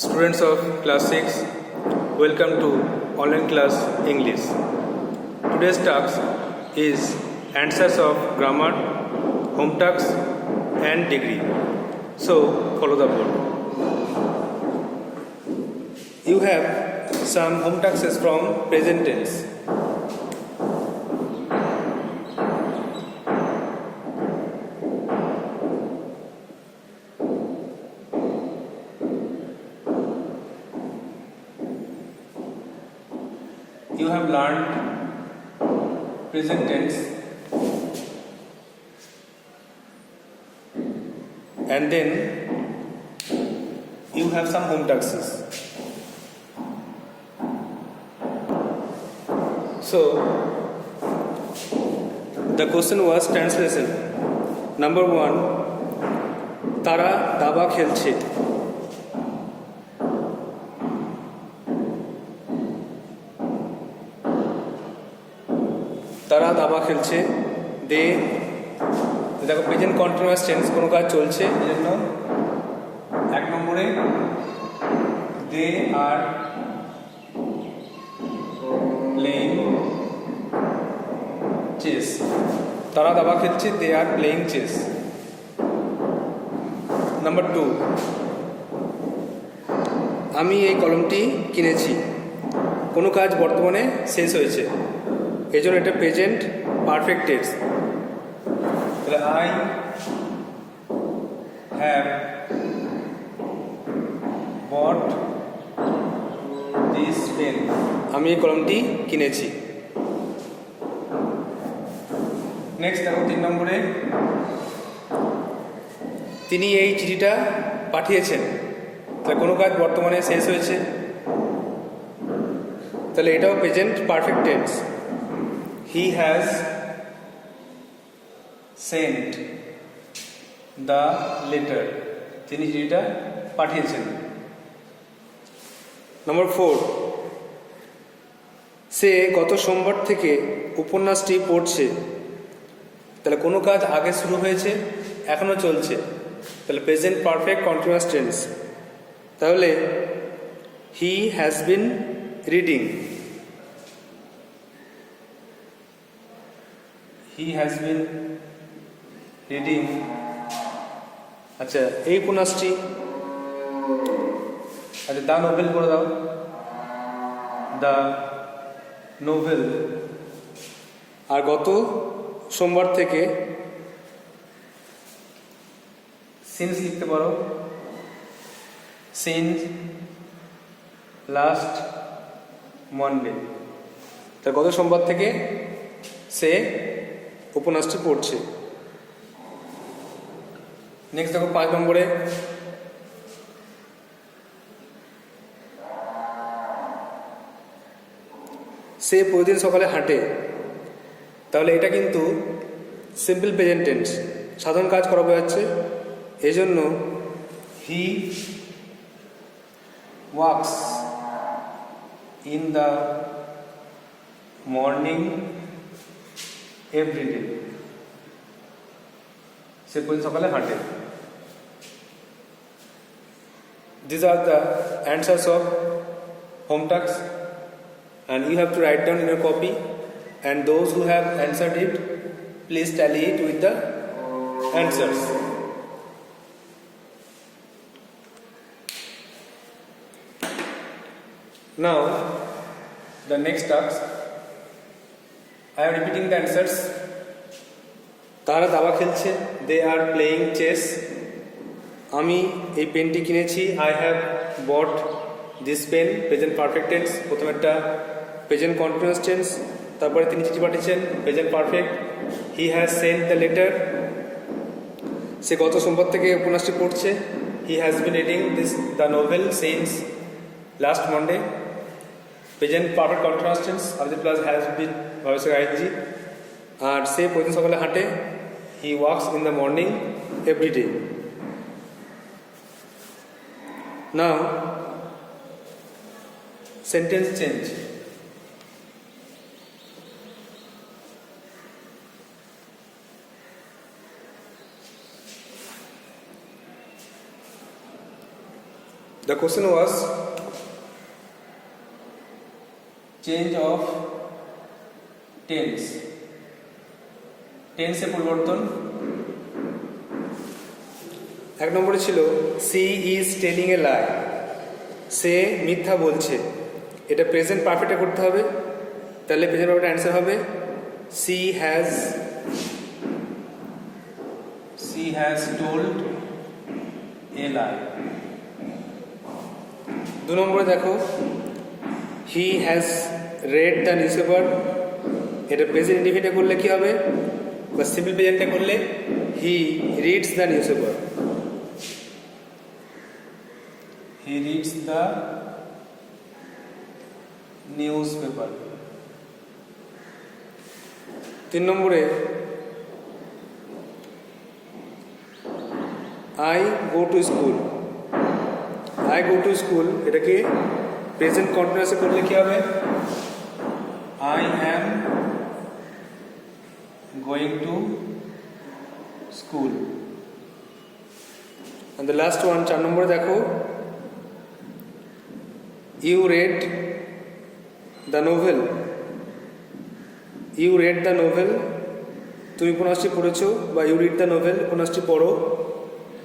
Students of class 6, welcome to online class English. Today's task is answers of grammar, home tasks and degree. So follow the board. You have some home tasks from present tense. You have learned present tense and then you have some home tasks. So the question was translation. Number 1, তারা দাবা খেলছে. তারা দাবা খেলছে. দে, দেখো present continuous tense, কোনো কাজ চলছে, এই জন্য 1 নম্বরে দে আর প্লেইং চেস. তারা দাবা খেলছে, দে আর প্লেইং চেস. নাম্বার 2, আমি এই কলমটি কিনেছি. কোনো কাজ বর্তমানে শেষ হয়েছে, এই জন্য এটা প্রেজেন্ট পারফেক্ট টেন্স. তাহলে I have bought this pen. আমি এই কলমটি কিনেছি. নেক্সট দেখো 3 নম্বরে তিনি এই চিঠিটা পাঠিয়েছেন. তাহলে কোনো কাজ বর্তমানে শেষ হয়েছে, তাহলে এটাও present perfect tense. He has sent the letter. তিনি চিঠিটা পাঠিয়েছেন. নম্বর 4, সে গত সোমবার থেকে উপন্যাসটি পড়ছে. তাহলে কোনো কাজ আগে শুরু হয়েছে, এখনো চলছে, তাহলে প্রেজেন্ট পারফেক্ট কন্টিনিউয়াস টেন্স. তাহলে he has been reading. He has been reading. আচ্ছা, এই উপন্যাসটি, আচ্ছা দ্য নোভেল করে দাও. The novel. আর গত সোমবার থেকে সিন্স লিখতে পারো. Since last Monday. তা গত সোমবার থেকে সে উপন্যাসটি পড়ছে. নেক্সট দেখো 5 নম্বরে সে প্রতিদিন সকালে হাঁটে. তাহলে এটা কিন্তু সিম্পল প্রেজেন্ট টেন্স, সাধারণ কাজ করা বোঝাচ্ছে, এই জন্য he walks in the morning every day. সে প্রতিদিন সকালে হাঁটে. These are the answers of home tasks and you have to write down in your copy, and those who have answered it, please tally it with the answers. Now the next task, I am repeating the answers. তারা দাবা খেলছে, দে are playing chess. আমি এই পেনটি কিনেছি, I have bought this pen, present perfect tense. প্রথমে একটা present continuous tense, তারপরে তিনি চিঠি পাঠিয়েছেন, present perfect. He has sent the letter. সে গত সোমবার থেকে উপন্যাসটি পড়ছে. He has been reading the novel since last Monday. Present perfect continuous tense, object plus has been ভবিষ্যৎ আইএনজি. আর সে প্রতিদিন সকালে হাঁটে. He walks in the morning every day. Now sentence change. The question was change of tense. টেন্সে পরিবর্তন। এক নম্বরে ছিল সি ইজ টেলিং এ লাই, সে মিথ্যা বলছে। এটা প্রেজেন্ট পারফেক্টে করতে হবে, তাহলে প্রেজেন্ট পারফেক্ট অ্যান্সার হবে সি হ্যাজ টোল্ড এ লাই। দু নম্বরে দেখো he has red the news paper, এটা প্রেজেন্ট ইন্ডিফিনিটে করলে কি হবে, বা সিম্পল প্রেজেন্টে করলে he reads the news paper. He reads the news paper. 3 নম্বরে I go to school, I go to school এটাকে প্রেজেন্ট কন্টিনিউয়াসে করলে কি হবে, I am going to school. and the last one 4 নম্বরে দেখো you read the novel, you read the novel, তুমি উপন্যাসটি পড়েছো, বা ইউ রিড দ্য নোভেল উপন্যাসটি পড়ো।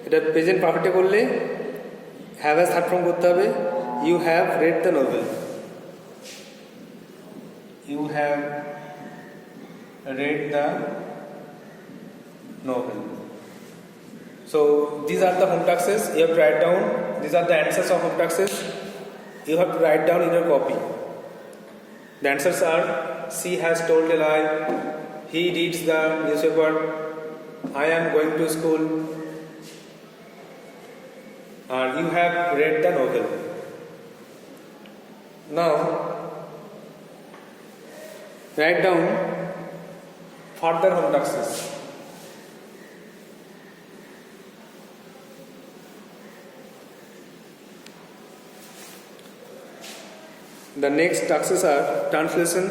এটা প্রেজেন্ট পারফেক্টে করলে হ্যাভ অ্যাজ থার্ড ফর্ম করতে হবে, you have read the novel, you have read the novel. So these are the home taxes. You have to write down. These are the answers of home taxes. You have to write down in your copy. The answers are: she has told a lie, he reads the newspaper, I am going to school, and you have read the novel. Now write down further home taxes. The next taxes are translation,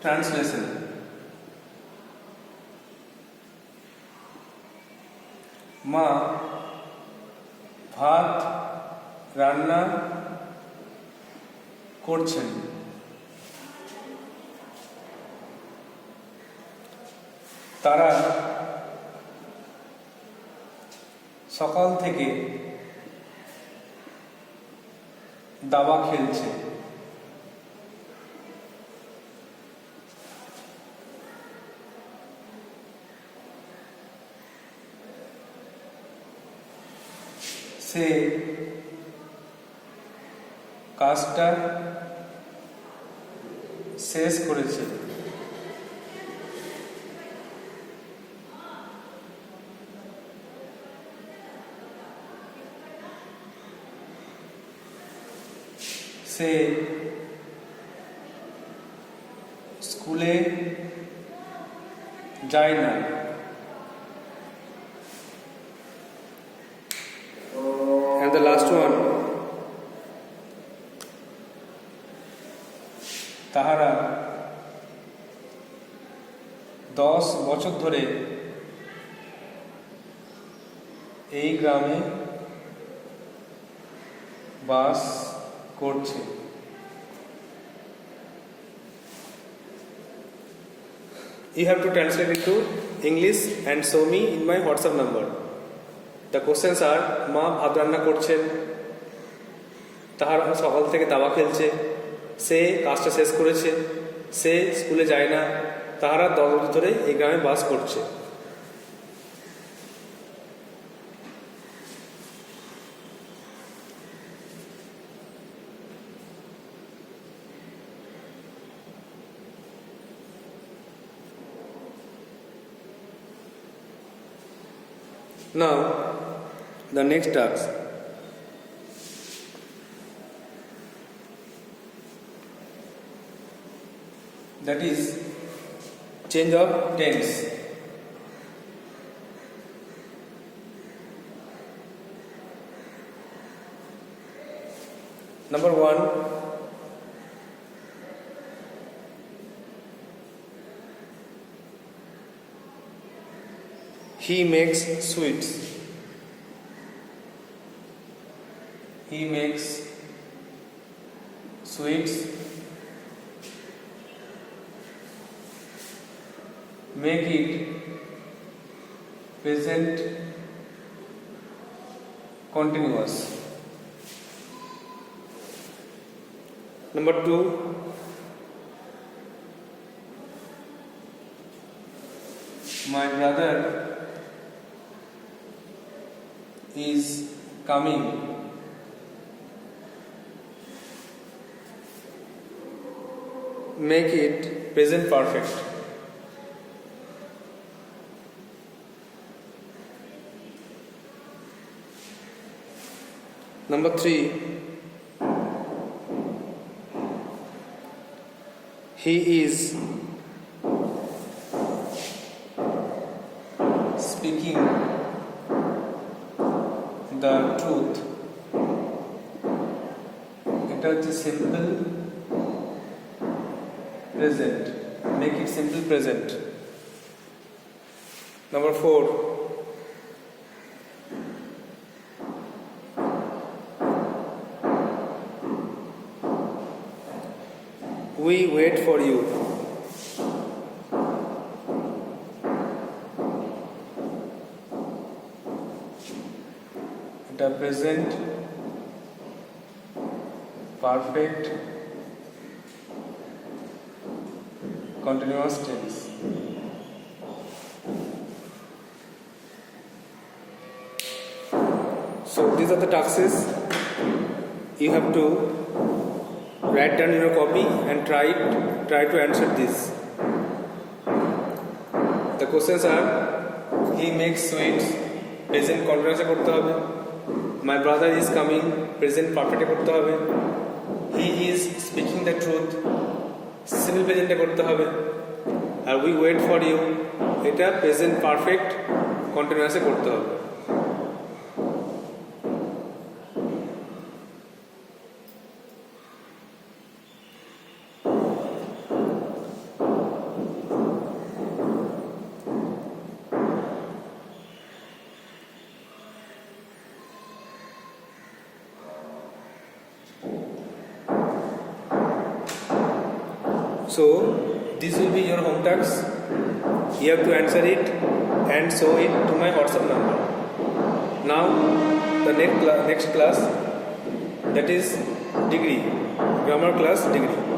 translation, মা ভাত রান্না করছেন। তারা সকাল থেকে দাবা খেলছে। সে কাজটা শেষ করেছে। সে স্কুলে যায় না। And the last one, তাহারা 10 বছর ধরে এই গ্রামে বাস করছে। You have to translate it to English and show me in my WhatsApp number. The questions are: মা ভাত রান্না করছেন, তাহারা সকাল থেকে দাবা খেলছে, সে কাজটা শেষ করেছে, সে স্কুলে যায় না, তাহারা 10 বছর ধরে এই গ্রামে বাস করছে। Now, the next task. That is change of tense. Number 1, he makes sweets. He makes sweets. Make it present continuous. Number 2, my brother is coming. Make it present perfect. Number 3, he is speaking the truth. এটা হচ্ছে simple present. Make it simple present. Number 4, we wait for you. The present perfect continuous tense. So these are the tasks you have to write down in your copy and try to answer this. The questions are: he makes sweets, present continuous করতে হবে. My brother is coming, present perfect করতে হবে. He is speaking the truth, simple present করতে হবে. আর we wait for you, এটা present perfect continuous করতে হবে. So this will be your home task. You have to answer it and show it to my WhatsApp number. Now the next class, that is degree, grammar class degree.